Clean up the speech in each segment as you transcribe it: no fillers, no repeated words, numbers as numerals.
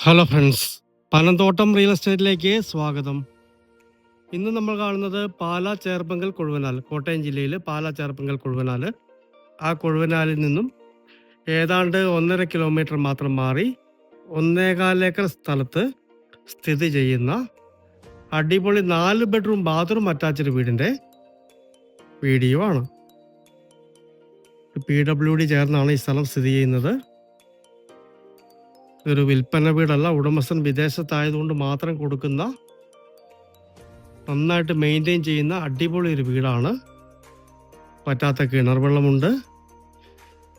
Hello friends, Panamthottam real എസ്റ്റേറ്റിലേക്ക് സ്വാഗതം. ഇന്ന് നമ്മൾ കാണുന്നത് പാലാ ചേർപ്പങ്കൽ കൊഴുവനാൽ, കോട്ടയം ജില്ലയിൽ പാലാ ചേർപ്പങ്കൽ കൊഴുവനാൽ. ആ കൊഴുവനാലിൽ നിന്നും ഏതാണ്ട് 1.5 കിലോമീറ്റർ മാത്രം മാറി 1.25 ഏക്കർ സ്ഥലത്ത് സ്ഥിതി ചെയ്യുന്ന അടിപൊളി 4 ബെഡ്റൂം ബാത്റൂം അറ്റാച്ച്ഡ് വീടിൻ്റെ വീഡിയോ ആണ്. PWD ചേർന്നാണ് ഈ സ്ഥലം സ്ഥിതി ചെയ്യുന്നത്. ഒരു വിൽപ്പന വീടല്ല, ഉടമസ്ഥൻ വിദേശത്തായതുകൊണ്ട് മാത്രം കൊടുക്കുന്ന, നന്നായിട്ട് മെയിൻറ്റെയിൻ ചെയ്യുന്ന അടിപൊളി ഒരു വീടാണ്. പറ്റാത്ത കിണർ വെള്ളമുണ്ട്.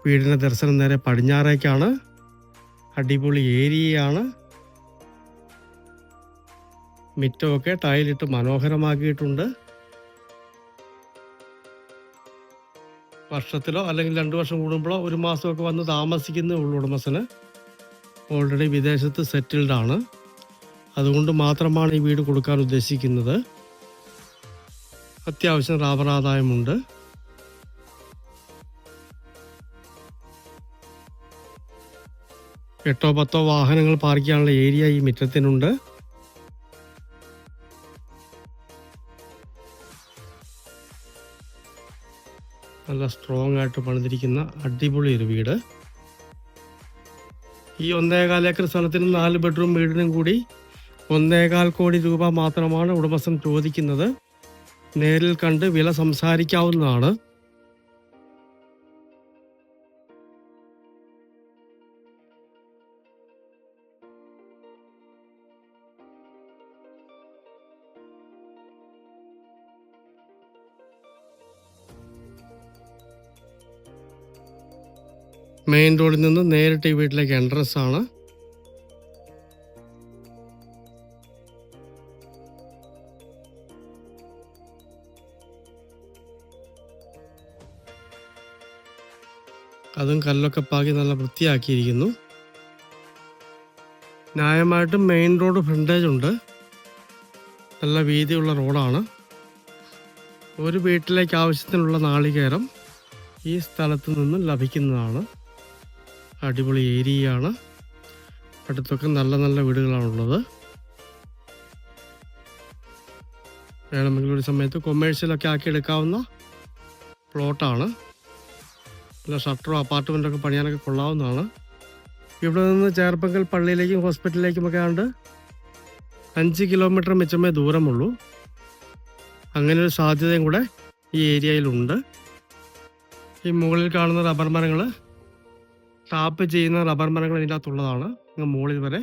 വീടിൻ്റെ ദർശനം നേരെ പടിഞ്ഞാറേക്കാണ്. അടിപൊളി ഏരിയയാണ്. മിറ്റമൊക്കെ ടൈലിട്ട് മനോഹരമാക്കിയിട്ടുണ്ട്. വർഷത്തിലോ അല്ലെങ്കിൽ 2 വർഷം കൂടുമ്പോഴോ 1 മാസമൊക്കെ വന്ന് താമസിക്കുന്നേ ഉള്ളൂ. ഉടമസ്ഥന് ഓൾറെഡി വിദേശത്ത് സെറ്റിൽഡ് ആണ്. അതുകൊണ്ട് മാത്രമാണ് ഈ വീട് കൊടുക്കാൻ ഉദ്ദേശിക്കുന്നത്. അത്യാവശ്യം റബ്ബർ ആദായമുണ്ട്. എട്ടോ 10 വാഹനങ്ങൾ പാർക്ക് ചെയ്യാനുള്ള ഏരിയ ഈ മുറ്റത്തിനുണ്ട്. നല്ല സ്ട്രോങ് ആയിട്ട് പണിതിരിക്കുന്ന അടിപൊളി ഒരു വീട്. ഈ 1.25 ഏക്കർ സ്ഥലത്തിനും 4 ബെഡ്റൂം വീടിനും കൂടി 1.25 കോടി രൂപ മാത്രമാണ് ഉടമസ്ഥൻ ചോദിക്കുന്നത്. നേരിൽ കണ്ട് വില സംസാരിക്കാവുന്നതാണ്. മെയിൻ റോഡിൽ നിന്ന് നേരിട്ട് ഈ വീട്ടിലേക്ക് എൻട്രൻസ് ആണ്. അതും കല്ലൊക്കെ പാകി നല്ല വൃത്തിയാക്കിയിരിക്കുന്നു. ന്യായമായിട്ടും മെയിൻ റോഡ് ഫ്രണ്ടേജ് ഉണ്ട്. നല്ല വീതിയുള്ള റോഡാണ്. ഒരു വീട്ടിലേക്ക് ആവശ്യത്തിനുള്ള നാളികേരം ഈ സ്ഥലത്ത് നിന്നും ലഭിക്കുന്നതാണ്. അടിപൊളി ഏരിയയാണ്. അടുത്തൊക്കെ നല്ല നല്ല വീടുകളാണുള്ളത്. വേണമെങ്കിൽ ഒരു സമയത്ത് കൊമേഴ്ഷ്യലൊക്കെ ആക്കി എടുക്കാവുന്ന പ്ലോട്ടാണ്. നല്ല ഷട്ടറോ അപ്പാർട്ട്മെൻറ്റൊക്കെ പണിയാനൊക്കെ കൊള്ളാവുന്നതാണ്. ഇവിടെ നിന്ന് ചേർപ്പങ്കൽ പള്ളിയിലേക്കും ഹോസ്പിറ്റലിലേക്കുമൊക്കെ ആണ്ട് 5 കിലോമീറ്റർ മിച്ചമേ ദൂരമുള്ളൂ. അങ്ങനെ ഒരു സാധ്യതയും കൂടെ ഈ ഏരിയയിലുണ്ട്. ഈ മുകളിൽ കാണുന്ന റബ്ബർ മരങ്ങൾ, ടാപ്പ് ചെയ്യുന്ന റബ്ബർ മരങ്ങൾ ഇതിൻ്റെ അകത്തുള്ളതാണ്. മുകളിൽ വരെ